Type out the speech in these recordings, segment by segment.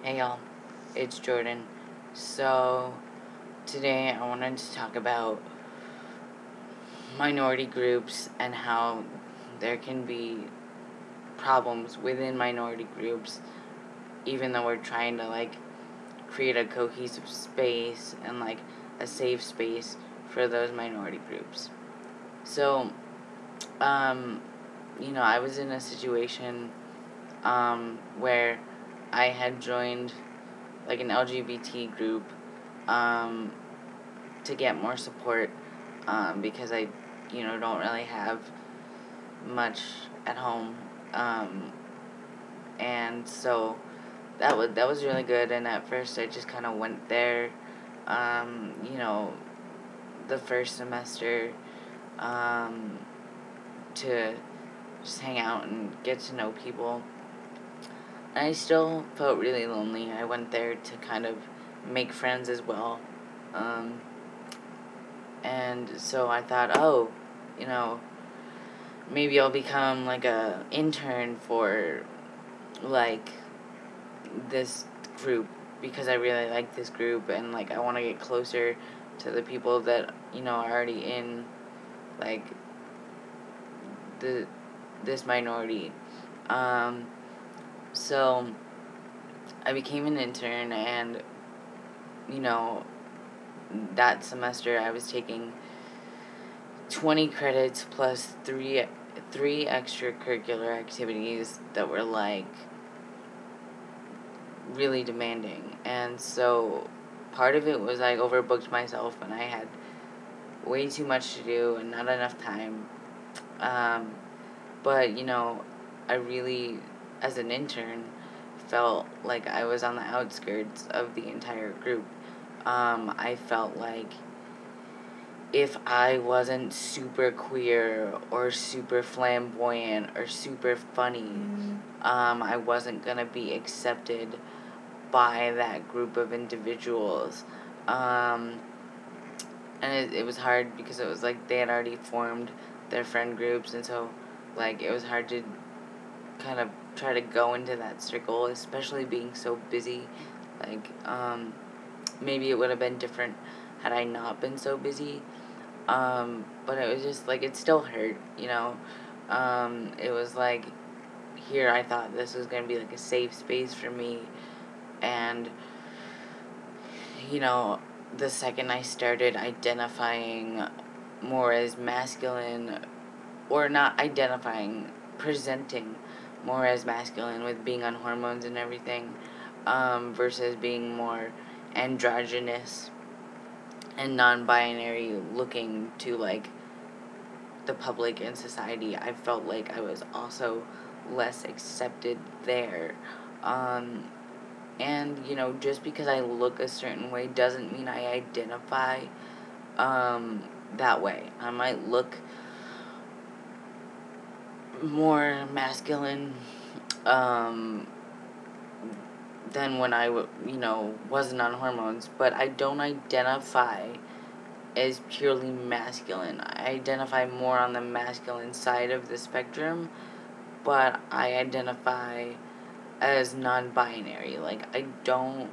Hey y'all, it's Jordan. So, today I wanted to talk about minority groups and how there can be problems within minority groups, even though we're trying to, create a cohesive space and, a safe space for those minority groups. So, um, I was in a situation, where I had joined, an LGBT group, um, to get more support, because I, don't really have much at home, and so that was really good. And at first, I just kind of went there, um, you know, the first semester, um, to just hang out and get to know people. And I still felt really lonely. I went there to kind of make friends as well. Um, and so I thought, oh, you know, maybe I'll become a intern for like this group, because I really like this group, and I want to get closer to the people that are already in like the this minority. Um, so I became an intern, and you know that semester I was taking 20 credits plus three extracurricular activities that were really demanding. And so part of it was I overbooked myself, and I had way too much to do and not enough time. Um, but I really, as an intern, felt like I was on the outskirts of the entire group. I felt like if I wasn't super queer or super flamboyant or super funny, I wasn't gonna be accepted by that group of individuals. Um, and it was hard because it was they had already formed their friend groups, and so it was hard to kind of try to go into that circle, especially being so busy. Maybe it would have been different had I not been so busy. But it was just it still hurt. It was here I thought this was gonna be a safe space for me, and you know, the second I started identifying more as masculine, or not identifying, presenting more as masculine with being on hormones and everything, versus being more androgynous and non-binary, looking to the public and society, I felt like I was also less accepted there. Um, and, just because I look a certain way doesn't mean I identify that way. I might look more masculine than when I, wasn't on hormones, but I don't identify as purely masculine. I identify more on the masculine side of the spectrum, but I identify as non-binary. I don't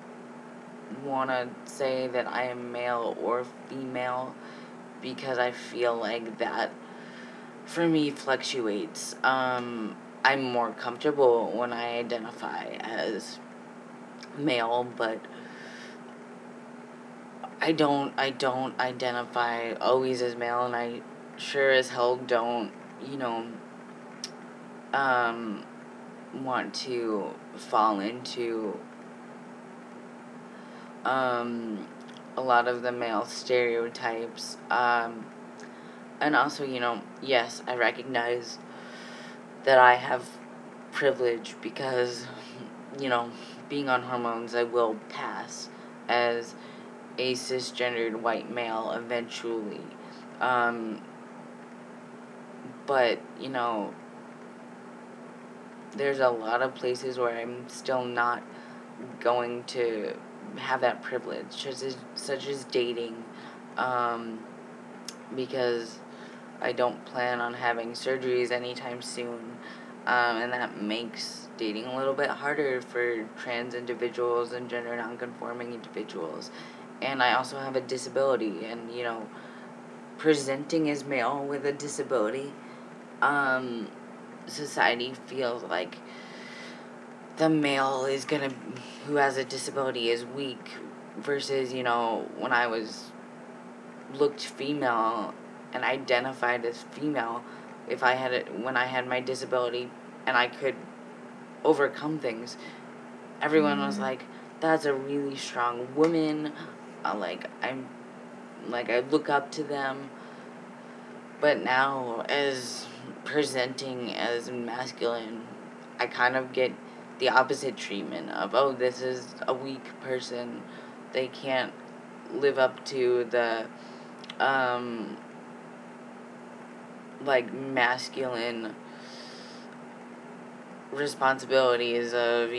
want to say that I am male or female, because I feel like that, for me, fluctuates. I'm more comfortable when I identify as male, but I don't identify always as male, and I sure as hell don't, um, want to fall into, a lot of the male stereotypes. And also, yes, I recognize that I have privilege because, you know, being on hormones, I will pass as a cisgendered white male eventually. Um, but, there's a lot of places where I'm still not going to have that privilege, such as dating, because I don't plan on having surgeries anytime soon. and that makes dating a little bit harder for trans individuals and gender nonconforming individuals. And I also have a disability, and, presenting as male with a disability, society feels like the male who has a disability is weak, versus, when I was looked female and identified as female, when I had my disability and I could overcome things, everyone was like, that's a really strong woman. I look up to them. But now, as presenting as masculine, I kind of get the opposite treatment of, oh, this is a weak person. They can't live up to the, masculine responsibilities of,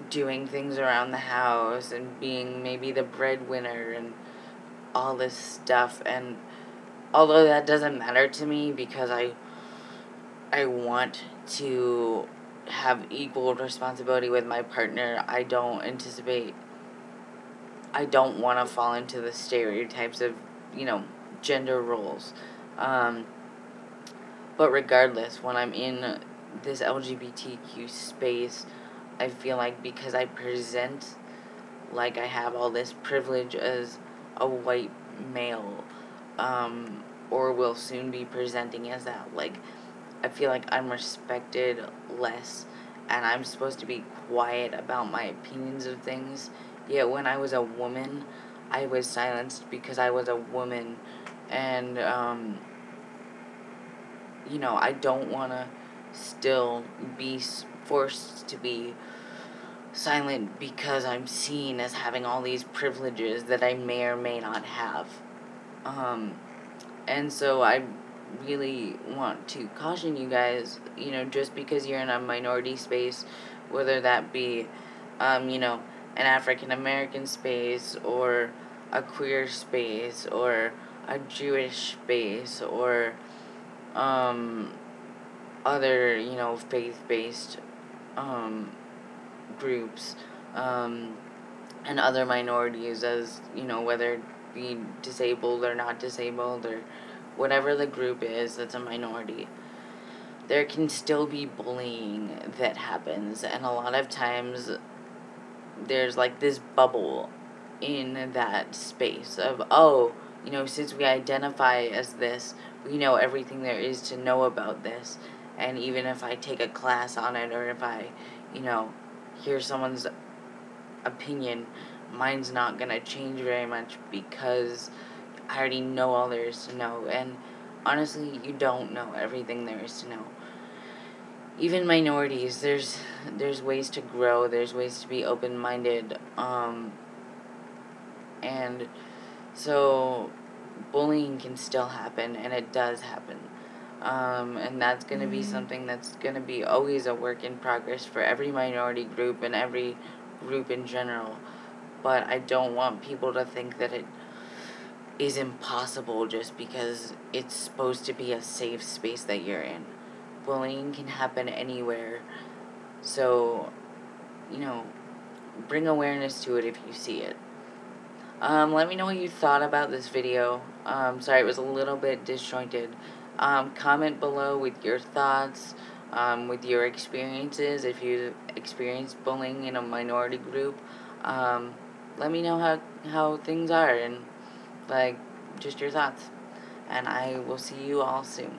doing things around the house and being maybe the breadwinner and all this stuff. And although that doesn't matter to me, because I want to have equal responsibility with my partner, I don't want to fall into the stereotypes of, gender roles. But regardless, when I'm in this LGBTQ space, I feel like because I present like I have all this privilege as a white male, or will soon be presenting as that, I feel like I'm respected less, and I'm supposed to be quiet about my opinions of things. Yet when I was a woman, I was silenced because I was a woman, and, I don't want to still be forced to be silent because I'm seen as having all these privileges that I may or may not have. And so I really want to caution you guys, just because you're in a minority space, whether that be, an African American space, or a queer space, or a Jewish space, or, other, faith-based, groups, and other minorities, as, whether it be disabled or not disabled, or whatever the group is that's a minority, there can still be bullying that happens. And a lot of times there's this bubble in that space of, oh, since we identify as this, we know everything there is to know about this. And even if I take a class on it, or if I, hear someone's opinion, mine's not going to change very much, because I already know all there is to know. And honestly, you don't know everything there is to know. Even minorities, there's ways to grow, there's ways to be open-minded, and so bullying can still happen, and it does happen. And that's going to be something that's going to be always a work in progress for every minority group and every group in general. But I don't want people to think that it is impossible just because it's supposed to be a safe space that you're in. Bullying can happen anywhere. So, bring awareness to it if you see it. Let me know what you thought about this video. Sorry, it was a little bit disjointed. Comment below with your thoughts, with your experiences, if you experienced bullying in a minority group. Let me know how things are, and, just your thoughts. And I will see you all soon.